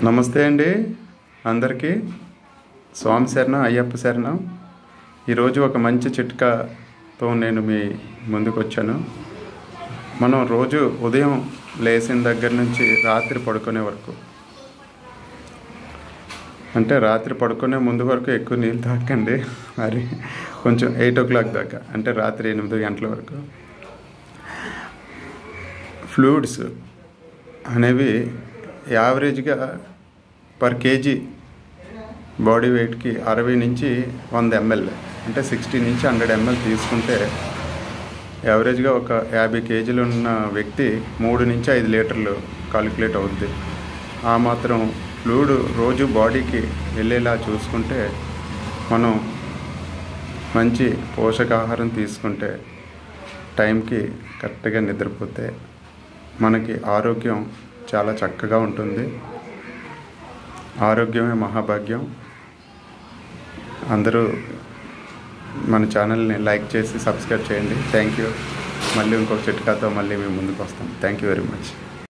నమస్తే అండి అందరికీ. స్వామి శరణం, అయ్యప్ప శరణం. ఈరోజు ఒక మంచి చిట్కాతో నేను మీ ముందుకు వచ్చాను. మనం రోజు ఉదయం లేచిన దగ్గర నుంచి రాత్రి పడుకునే వరకు, అంటే రాత్రి పడుకునే ముందు వరకు ఎక్కువ నీళ్ళు తాగండి. మరి కొంచెం 8 o'clock దాకా, అంటే రాత్రి 8 గంటల వరకు ఫ్లూయిడ్స్ అనేవి యావరేజ్గా పర్ కేజీ బాడీ వెయిట్కి 60 నుంచి 100 ml, అంటే 60 నుంచి 100 ml తీసుకుంటే యావరేజ్గా ఒక 50 kgs ఉన్న వ్యక్తి 3 నుంచి 5 లీటర్లు కాలిక్యులేట్ అవుద్ది. ఆ మాత్రం ఫ్లూయిడ్ రోజు బాడీకి వెళ్ళేలా చూసుకుంటే, మనం మంచి పోషకాహారం తీసుకుంటే, టైంకి కరెక్ట్గా నిద్రపోతే మనకి ఆరోగ్యం చాలా చక్కగా ఉంటుంది. ఆరోగ్యమే మహాభాగ్యం. అందరూ మన ఛానల్ని లైక్ చేసి సబ్స్క్రైబ్ చేయండి. Thank you. మళ్ళీ ఇంకొక చిట్కాతో మళ్ళీ మేము ముందుకు వస్తాం. Thank you very much.